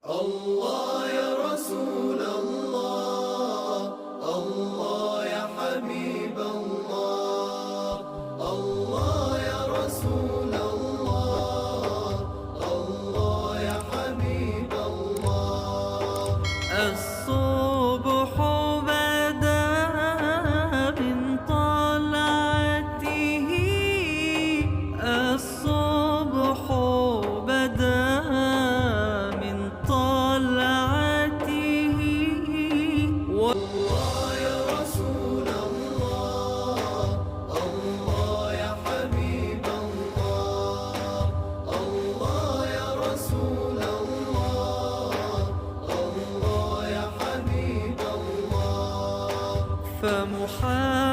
الله يا رسول الله، الله يا حبيب الله، الله يا رسول الله، الله يا حبيب الله. الصبح بدا من طلعته، الصبح بدا من طلعته. الله يا رسول الله، الله يا حبيب الله، الله يا رسول الله، الله يا حبيب الله. فمحمد